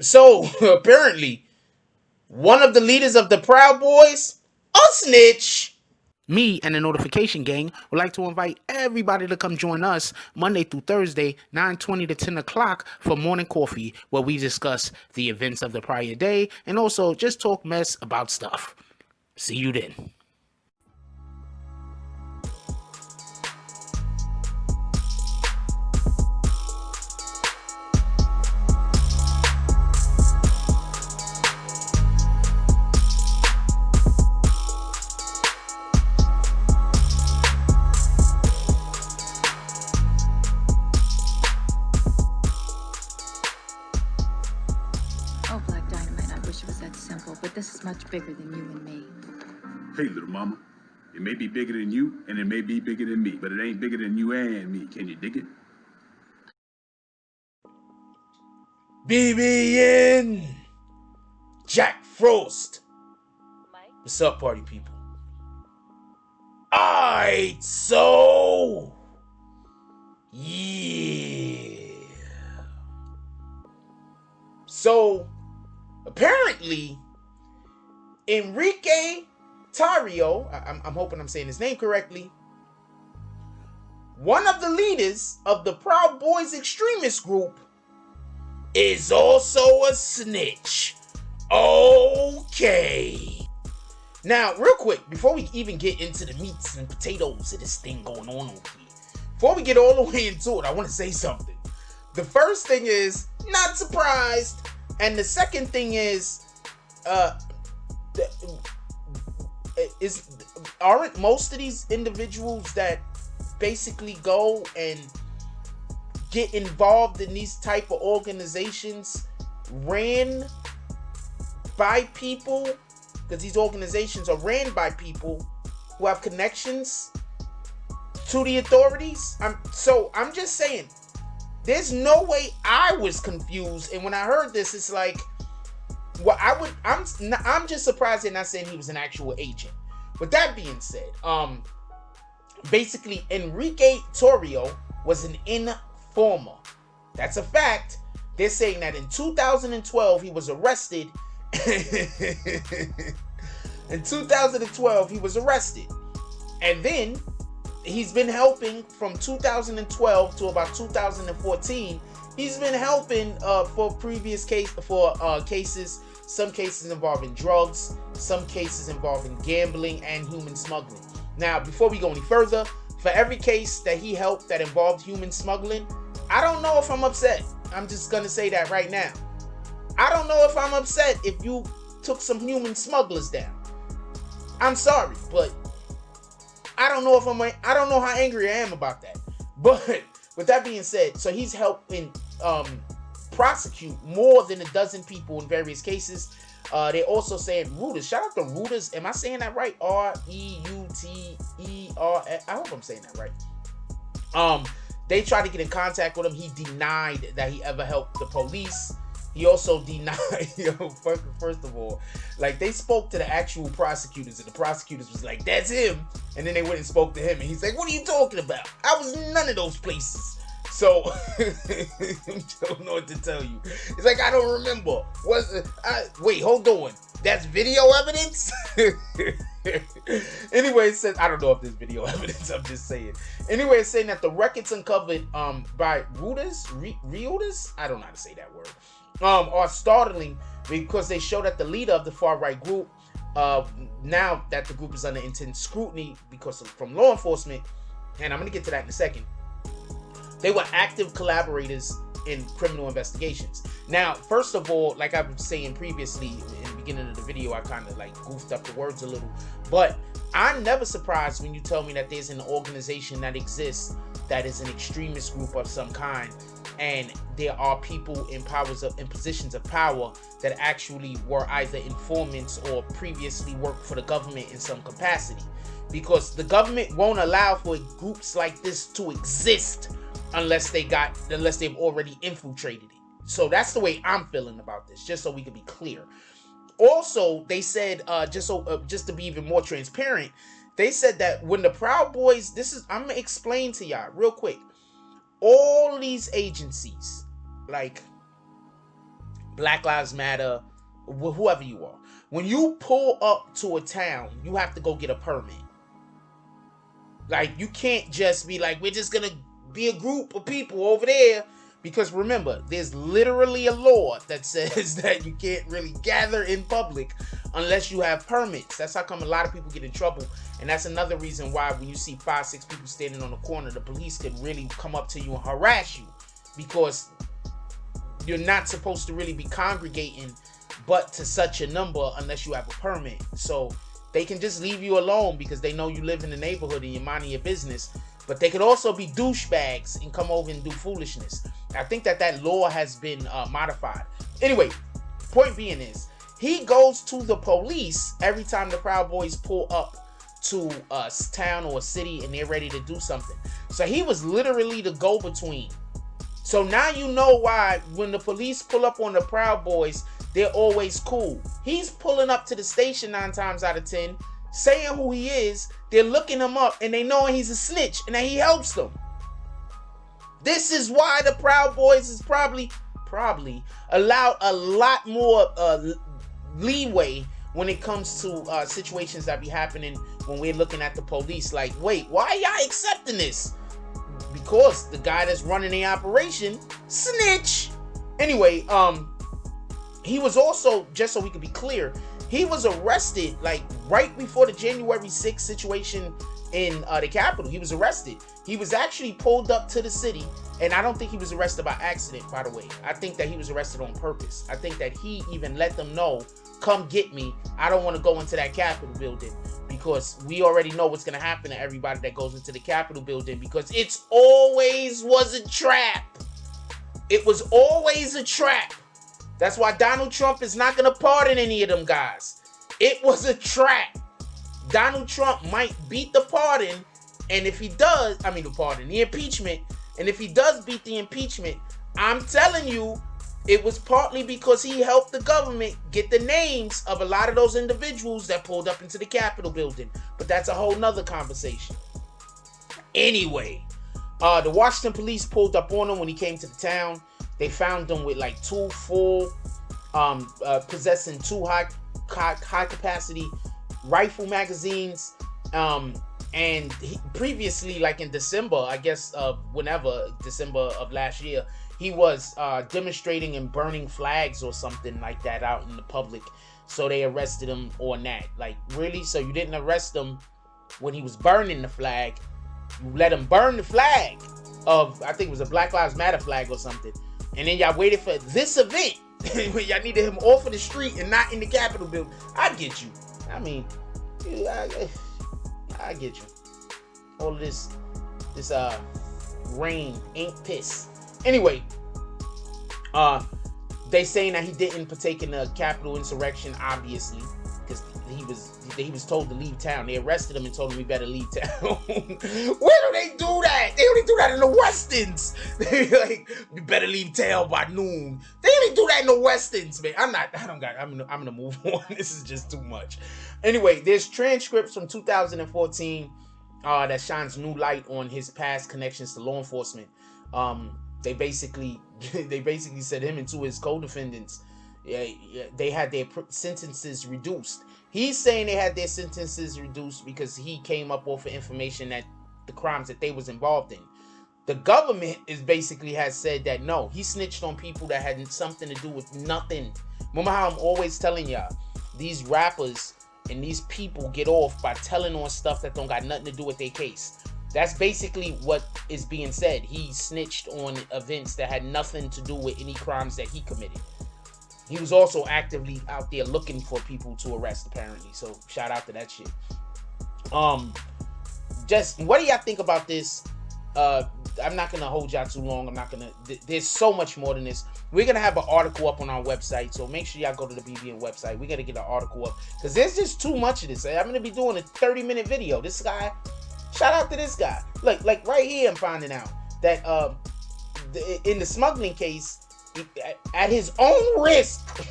So apparently, one of the leaders of the Proud Boys, a snitch. Me and the Notification Gang would like to invite everybody to come join us Monday through Thursday, 9:20 to 10 o'clock for morning coffee, where we discuss the events of the prior day and also just talk mess about stuff. See you then. Oh, Black Dynamite, I wish it was that simple, but this is much bigger than you and me. Hey, little mama. It may be bigger than you, and it may be bigger than me, but it ain't bigger than you and me. Can you dig it? BBN Jack Frost. What's up, party people? Alright, so yeah. So apparently, Enrique Tarrio, I'm hoping I'm saying his name correctly, one of the leaders of the Proud Boys extremist group, is also a snitch. Okay. Now, real quick, before we even get into the meats and potatoes of this thing going on over here, before we get all the way into it, I want to say something. The first thing is, not surprised. And the second thing is, aren't most of these individuals that basically go and get involved in these type of organizations ran by people, because these organizations are ran by people who have connections to the authorities? I'm just saying, there's no way I was confused. And when I heard this, it's like, well, I'm just surprised they're not saying he was an actual agent. With that being said, basically Enrique Tarrio was an informer. That's a fact. They're saying that in 2012 he was arrested. In 2012 he was arrested, and then he's been helping from 2012 to about 2014. He's been helping for previous cases, some cases involving drugs, some cases involving gambling and human smuggling. Now, before we go any further, for every case that he helped that involved human smuggling, I don't know if I'm upset. I'm just gonna say that right now. I don't know if I'm upset if you took some human smugglers down. I'm sorry, but I don't know how angry I am about that. But with that being said, so he's helping prosecute more than a dozen people in various cases. They're also saying Reuters. Shout out to Reuters. Am I saying that right? Reuter. I hope I'm saying that right. They tried to get in contact with him. He denied that he ever helped the police. He also denied, first of all, like, they spoke to the actual prosecutors, and the prosecutors was like, that's him. And then they went and spoke to him, and he's like, what are you talking about? I was in none of those places. So, I don't know what to tell you. It's like, I don't remember. Wait, hold on. That's video evidence? Anyway, it says, I don't know if there's video evidence, I'm just saying. Anyway, it's saying that the records uncovered by Reuters? I don't know how to say that word. Are startling because they show that the leader of the far-right group, now that the group is under intense scrutiny from law enforcement, and I'm going to get to that in a second, they were active collaborators in criminal investigations. Now, first of all, like I was saying previously in the beginning of the video, I kind of like goofed up the words a little, but I'm never surprised when you tell me that there's an organization that exists that is an extremist group of some kind, and there are people in positions of power that actually were either informants or previously worked for the government in some capacity, because the government won't allow for groups like this to exist unless they've already infiltrated it. So that's the way I'm feeling about this, just so we can be clear. Also, they said, just to be even more transparent, they said that when the Proud Boys, I'm gonna explain to y'all real quick. All these agencies, like Black Lives Matter, whoever you are. When you pull up to a town, you have to go get a permit. Like, you can't just be like, we're just gonna be a group of people over there. Because remember, there's literally a law that says that you can't really gather in public unless you have permits. That's how come a lot of people get in trouble. And that's another reason why when you see 5-6 people standing on the corner, the police could really come up to you and harass you. Because you're not supposed to really be congregating but to such a number unless you have a permit. So they can just leave you alone because they know you live in the neighborhood and you're minding your business. But they could also be douchebags and come over and do foolishness. I think that law has been modified. Anyway, point being is, he goes to the police every time the Proud Boys pull up to a town or a city and they're ready to do something. So he was literally the go-between. So now you know why when the police pull up on the Proud Boys, they're always cool. He's pulling up to the station 9 times out of 10, saying who he is. They're looking him up and they know he's a snitch and that he helps them. This is why the Proud Boys is probably allowed a lot more leeway when it comes to situations that be happening when we're looking at the police. Like, wait, why are y'all accepting this? Because the guy that's running the operation, snitch. Anyway, he was also, just so we can be clear, he was arrested like right before the January 6th situation in the Capitol. He was arrested. He was actually pulled up to the city, and I don't think he was arrested by accident, by the way. I think that he was arrested on purpose. I think that he even let them know, come get me. I don't want to go into that Capitol building because we already know what's going to happen to everybody that goes into the Capitol building because it's always was a trap. It was always a trap. That's why Donald Trump is not going to pardon any of them guys. It was a trap. Donald Trump might beat the pardon, and if he does, the impeachment, and if he does beat the impeachment, I'm telling you, it was partly because he helped the government get the names of a lot of those individuals that pulled up into the Capitol building. But that's a whole nother conversation. Anyway, the Washington police pulled up on him when he came to the town. They found him with like 2 full, possessing 2 high capacity rifle magazines. And previously, like in December, I guess, December of last year, he was demonstrating and burning flags or something like that out in the public. So they arrested him on that. Like, really? So you didn't arrest him when he was burning the flag. You let him burn the flag of, I think it was a Black Lives Matter flag or something. And then y'all waited for this event when y'all needed him off of the street and not in the Capitol building. I get you. I mean, I get you. All of this rain ain't piss. Anyway, they saying that he didn't partake in the Capitol insurrection, obviously, because he was told to leave town. They arrested him and told him he better leave town. Where do they do that? They only do that in the Westerns. They like, you better leave town by noon. They only do that in the Westerns, man. I'm gonna move on. This is just too much. Anyway, there's transcripts from 2014 that shines new light on his past connections to law enforcement. They basically said him and 2 of his co-defendants, they had their sentences reduced. He's saying they had their sentences reduced because he came up with information that the crimes that they was involved in. The government has said that no, he snitched on people that had something to do with nothing. Remember how I'm always telling y'all, these rappers and these people get off by telling on stuff that don't got nothing to do with their case. That's basically what is being said. He snitched on events that had nothing to do with any crimes that he committed. He was also actively out there looking for people to arrest, apparently. So shout out to that shit. Just what do y'all think about this? I'm not gonna hold y'all too long. There's so much more than this. We're gonna have an article up on our website, so make sure y'all go to the BBN website. We gotta get an article up because there's just too much of this. I'm gonna be doing a 30-minute video. This guy, shout out to this guy. Like right here, I'm finding out that in the smuggling case, at his own risk,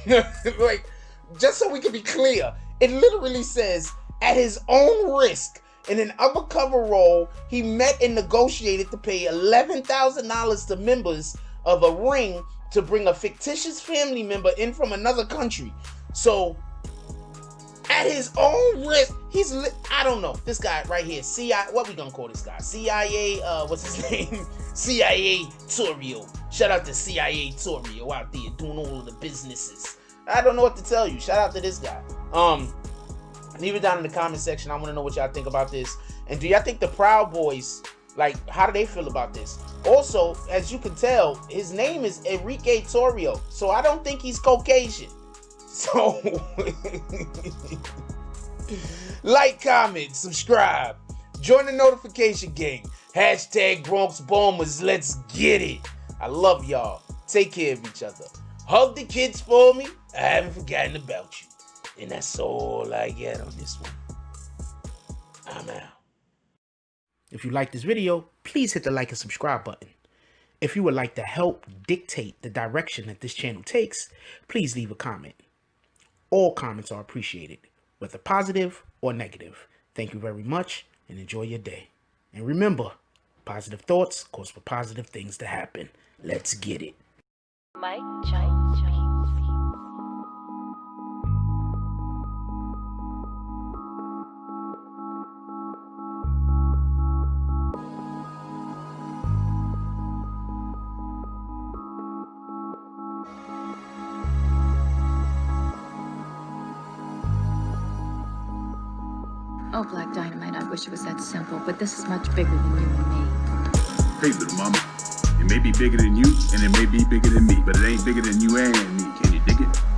like, just so we can be clear, it literally says at his own risk. In an undercover role, he met and negotiated to pay $11,000 to members of a ring to bring a fictitious family member in from another country. So, at his own risk, I don't know, this guy right here, what we gonna call this guy? CIA, what's his name? CIA Tarrio. Shout out to CIA Tarrio out there doing all of the businesses. I don't know what to tell you. Shout out to this guy. Leave it down in the comment section. I want to know what y'all think about this. And do y'all think the Proud Boys, like, how do they feel about this? Also, as you can tell, his name is Enrique Tarrio, so I don't think he's Caucasian. So, like, comment, subscribe, join the notification gang. Hashtag Bronx Bombers, let's get it. I love y'all. Take care of each other. Hug the kids for me. I haven't forgotten about you. And that's all I get on this one. I'm out. If you like this video, please hit the like and subscribe button. If you would like to help dictate the direction that this channel takes, please leave a comment. All comments are appreciated, whether positive or negative. Thank you very much and enjoy your day. And remember, positive thoughts cause for positive things to happen. Let's get it. Mike Jones. Oh, Black Dynamite, I wish it was that simple, but this is much bigger than you and me. Hey, little mama. It may be bigger than you, and it may be bigger than me, but it ain't bigger than you and me. Can you dig it?